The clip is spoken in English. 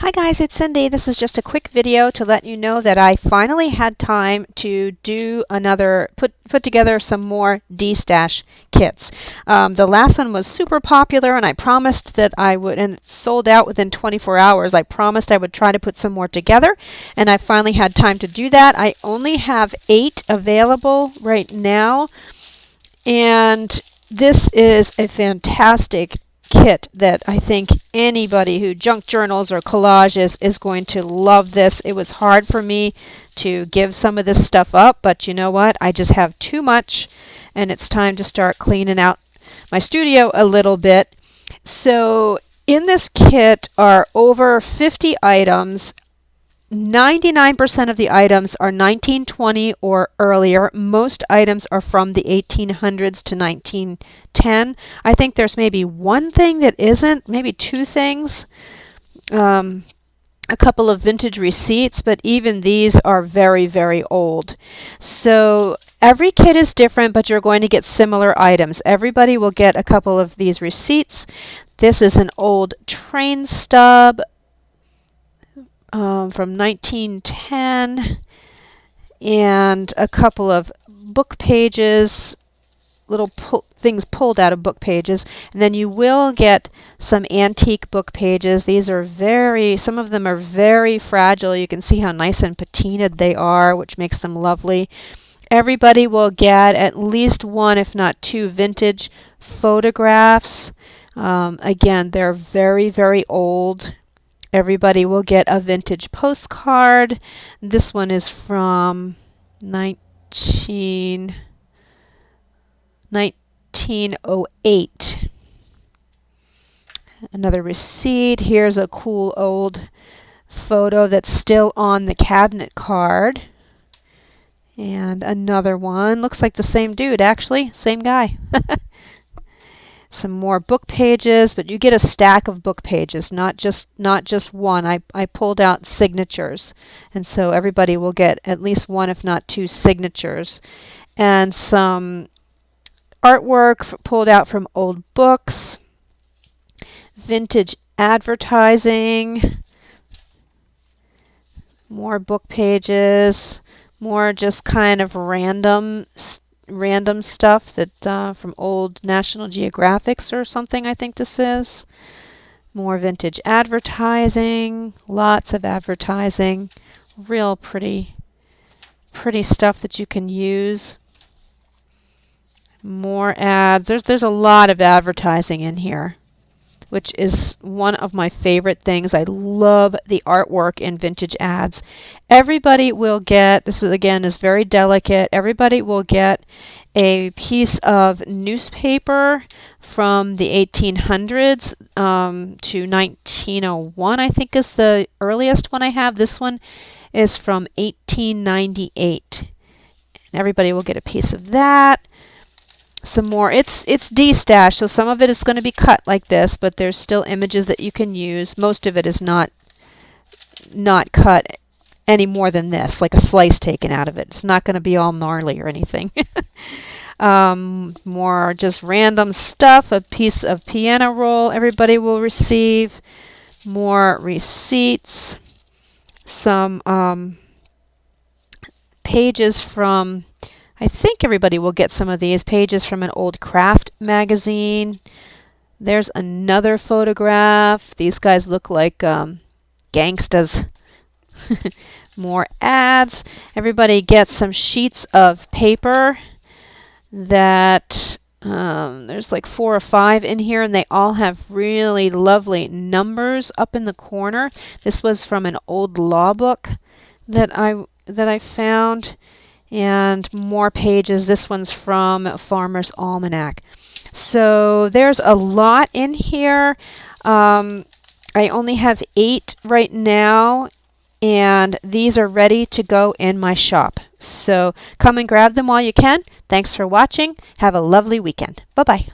Hi guys, it's Cindy. This is just a quick video to let you know that I finally had time to do put together some more Destash kits. The last one was super popular and I promised that I would, and it sold out within 24 hours. I promised I would try to put some more together and I finally had time to do that. I only have 8 available right now, and this is a fantastic kit that I think anybody who junk journals or collages is going to love this. It was hard for me to give some of this stuff up, but you know what? I just have too much and it's time to start cleaning out my studio a little bit. So in this kit are over 50 items. 99% of the items are 1920 or earlier. Most items are from the 1800s to 1910. I think there's maybe one thing that isn't, maybe 2 things. A couple of vintage receipts, but even these are very, very old. So every kit is different, but you're going to get similar items. Everybody will get a couple of these receipts. This is an old train stub from 1910, and a couple of book pages, little things pulled out of book pages. And then you will get some antique book pages. These are some of them are very fragile. You can see how nice and patinaed they are, which makes them lovely. Everybody will get at least 1, if not 2, vintage photographs. Again, they're very, very old. Everybody will get a vintage postcard. This one is from 1908. Another receipt. Here's a cool old photo that's still on the cabinet card. And another one. Looks like the same dude, actually. Same guy. Some more book pages, but you get a stack of book pages, not just one. I pulled out signatures, and so everybody will get at least 1, if not 2 signatures. And some artwork pulled out from old books, vintage advertising, more book pages, more just kind of random stuff that from old National Geographics or something, I think this is. More vintage advertising, lots of advertising, real pretty stuff that you can use. More ads. There's a lot of advertising in here, which is one of my favorite things. I love the artwork in vintage ads. Everybody will get, this is again is very delicate, everybody will get a piece of newspaper from the 1800s to 1901, I think is the earliest one I have. This one is from 1898. And everybody will get a piece of that. Some more. It's Destash, so some of it is going to be cut like this, but there's still images that you can use. Most of it is not cut any more than this, like a slice taken out of it. It's not going to be all gnarly or anything. More just random stuff. A piece of piano roll everybody will receive. More receipts. Some pages from, I think everybody will get some of these pages from an old craft magazine. There's another photograph. These guys look like gangstas. More ads. Everybody gets some sheets of paper that there's like 4 or 5 in here, and they all have really lovely numbers up in the corner. This was from an old law book that I found. And more pages. This one's from Farmer's Almanac. So there's a lot in here. I only have 8 right now, and these are ready to go in my shop. So come and grab them while you can. Thanks for watching. Have a lovely weekend. Bye-bye.